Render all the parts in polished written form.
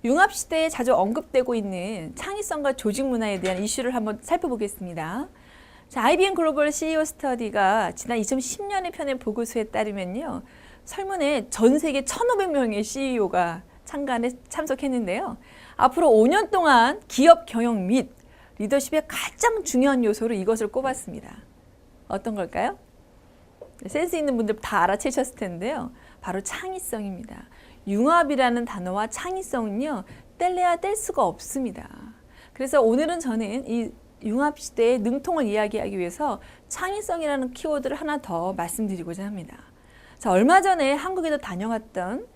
융합시대에 자주 언급되고 있는 창의성과 조직 문화에 대한 이슈를 한번 살펴보겠습니다. 자, IBM 글로벌 CEO 스터디가 지난 2010년에 펴낸 보고서에 따르면요. 설문에 전 세계 1,500명의 CEO가 참석했는데요. 앞으로 5년 동안 기업 경영 및 리더십의 가장 중요한 요소로 이것을 꼽았습니다. 어떤 걸까요? 센스 있는 분들 다 알아채셨을 텐데요. 바로 창의성입니다. 융합이라는 단어와 창의성은요, 뗄래야 뗄 수가 없습니다. 그래서 오늘은 저는 이 융합 시대의 능통을 이야기하기 위해서 창의성이라는 키워드를 하나 더 말씀드리고자 합니다. 자, 얼마 전에 한국에도 다녀왔던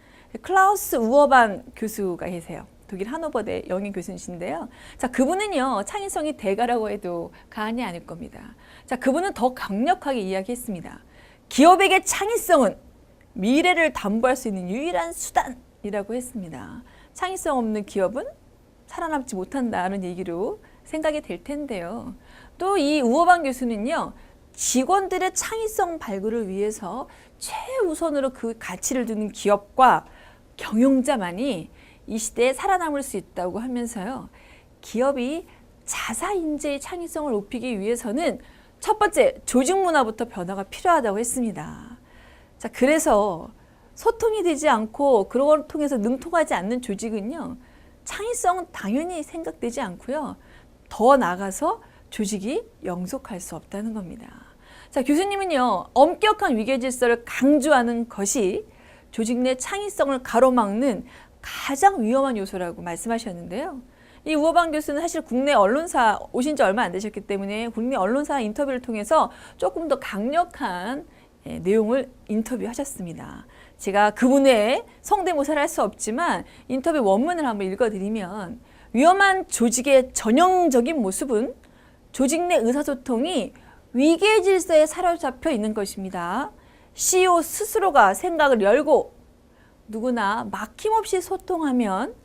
클라우스 우어반 교수가 계세요. 독일 하노버대 영예 교수이신데요. 자, 그분은요, 창의성이 대가라고 해도 과언이 아닐 겁니다. 자, 그분은 더 강력하게 이야기했습니다. 기업에게 창의성은 미래를 담보할 수 있는 유일한 수단이라고 했습니다. 창의성 없는 기업은 살아남지 못한다는 얘기로 생각이 될 텐데요. 또 이 우어반 교수는요, 직원들의 창의성 발굴을 위해서 최우선으로 그 가치를 두는 기업과 경영자만이 이 시대에 살아남을 수 있다고 하면서요, 기업이 자사 인재의 창의성을 높이기 위해서는 첫 번째, 조직 문화부터 변화가 필요하다고 했습니다. 자, 그래서 소통이 되지 않고 그런 걸 통해서 능통하지 않는 조직은요, 창의성은 당연히 생각되지 않고요, 더 나아가서 조직이 영속할 수 없다는 겁니다. 자, 교수님은요, 엄격한 위계 질서를 강조하는 것이 조직 내 창의성을 가로막는 가장 위험한 요소라고 말씀하셨는데요. 이 우어반 교수는 사실 국내 언론사 오신 지 얼마 안 되셨기 때문에 국내 언론사 인터뷰를 통해서 조금 더 강력한 내용을 인터뷰하셨습니다. 제가 그분의 성대모사를 할 수 없지만 인터뷰 원문을 한번 읽어드리면, 위험한 조직의 전형적인 모습은 조직 내 의사소통이 위계 질서에 사로잡혀 있는 것입니다. CEO 스스로가 생각을 열고 누구나 막힘없이 소통하면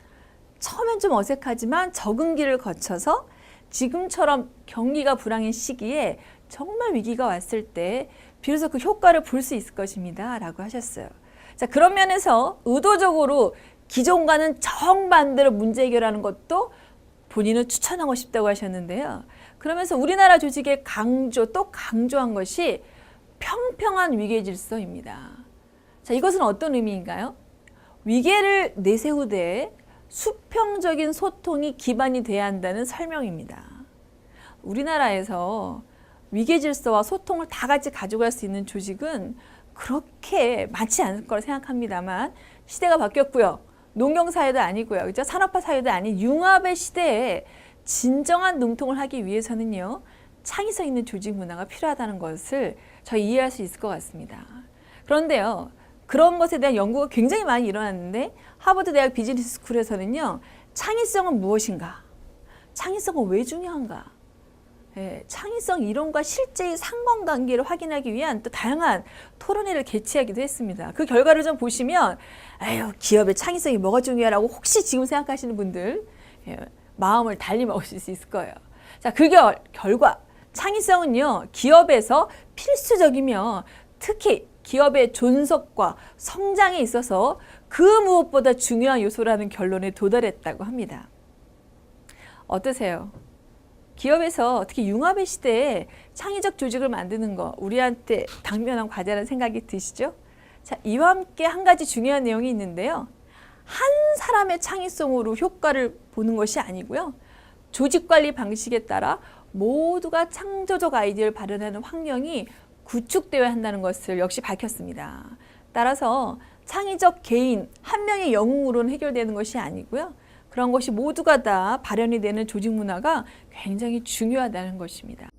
처음엔 좀 어색하지만 적응기를 거쳐서 지금처럼 경기가 불황인 시기에 정말 위기가 왔을 때 비로소 그 효과를 볼 수 있을 것입니다. 라고 하셨어요. 자, 그런 면에서 의도적으로 기존과는 정반대로 문제 해결하는 것도 본인은 추천하고 싶다고 하셨는데요. 그러면서 우리나라 조직의 또 강조한 것이 평평한 위계 질서입니다. 자, 이것은 어떤 의미인가요? 위계를 내세우되 수평적인 소통이 기반이 돼야 한다는 설명입니다. 우리나라에서 위계 질서와 소통을 다 같이 가져갈 수 있는 조직은 그렇게 많지 않을 거라 생각합니다만, 시대가 바뀌었고요. 농경사회도 아니고요. 그죠? 산업화 사회도 아닌 융합의 시대에 진정한 능통을 하기 위해서는요, 창의성 있는 조직 문화가 필요하다는 것을 저희 이해할 수 있을 것 같습니다. 그런데요, 그런 것에 대한 연구가 굉장히 많이 일어났는데, 하버드 대학 비즈니스 스쿨에서는요, 창의성은 무엇인가? 창의성은 왜 중요한가? 창의성 이론과 실제의 상관관계를 확인하기 위한 또 다양한 토론회를 개최하기도 했습니다. 그 결과를 좀 보시면, 아유, 기업의 창의성이 뭐가 중요하라고 혹시 지금 생각하시는 분들 마음을 달리 먹으실 수 있을 거예요. 자, 그 결과 창의성은요, 기업에서 필수적이며 특히 기업의 존속과 성장에 있어서 그 무엇보다 중요한 요소라는 결론에 도달했다고 합니다. 어떠세요? 기업에서 특히 융합의 시대에 창의적 조직을 만드는 거 우리한테 당면한 과제라는 생각이 드시죠? 자, 이와 함께 한 가지 중요한 내용이 있는데요. 한 사람의 창의성으로 효과를 보는 것이 아니고요. 조직 관리 방식에 따라 모두가 창조적 아이디어를 발현하는 환경이 구축되어야 한다는 것을 역시 밝혔습니다. 따라서 창의적 개인 한 명의 영웅으로는 해결되는 것이 아니고요. 그런 것이 모두가 다 발현이 되는 조직 문화가 굉장히 중요하다는 것입니다.